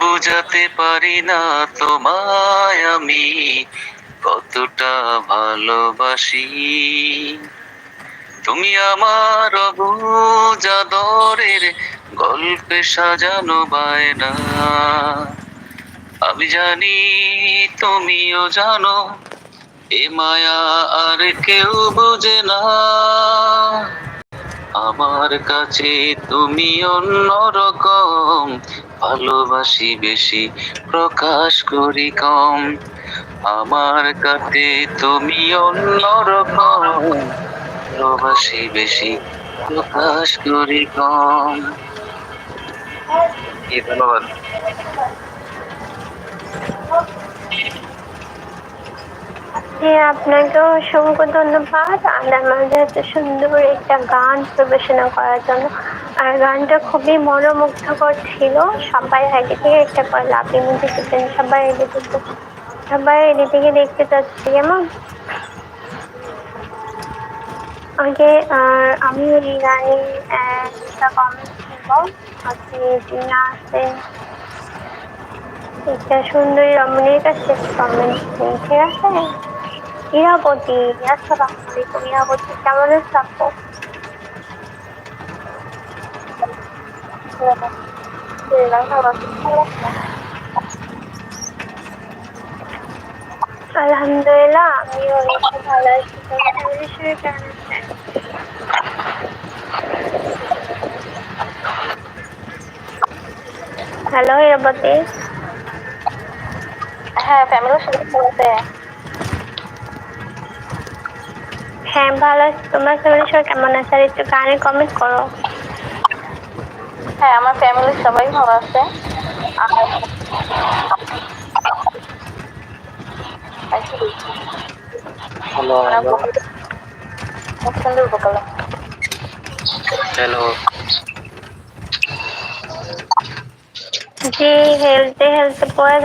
বুঝাতে পারি না তোমায় আমি কতটা ভালোবাসি। তুমি আমার অবুঝ আদরের গল্পে সাজানো বায়না। আমি জানি তুমিও জানো এ মায়া আর কেউ বোঝে না। আমার কাছে তুমি অন্যরকম, ভালোবাসি বেশি প্রকাশ করি কম। আমার কাছে তুমি অন্যরকম, ভালোবাসি বেশি প্রকাশ করি কম। ধন্যবাদ। হ্যাঁ, আপনাকেও অসংখ্য ধন্যবাদ আমার মাঝে এত সুন্দর একটা গান পরিবেশনা করার জন্য। আর গানটা খুবই মনোমুগ্ধকর ছিল। সবাই আগে থেকে একটা করে লাফিয়ে দিতেছেন, সবাই এদিকে দেখতে চাচ্ছি কেমন আগে। আর আমি এই গানে একটা কমেন্ট ছিল, আপনি টিনা আছেন একটা সুন্দরী রমণীর কাছে কমেন্ট, ঠিক আছে? ইরাবতী, আসসালামু আলাইকুম। ইরাবতী কেমন আছো আপু? আলহামদুলিল্লাহ, আমিও অনেক ভালো আছি। ফ্যামিলির সবাই কেমন আছেন? হ্যালো ইরাবতী। হ্যাঁ, ফ্যামিলির সাথে ভালো আছে। হ্যাঁ ভালো আছি, তোমার ফ্যামিলির সবাই কেমন আছে? আর একটু গানে কমেন্ট করো। হ্যাঁ, আমার ফ্যামিলির সবাই ভালো আছে। হ্যালো। জি, হেলতে হেলতে পড়ে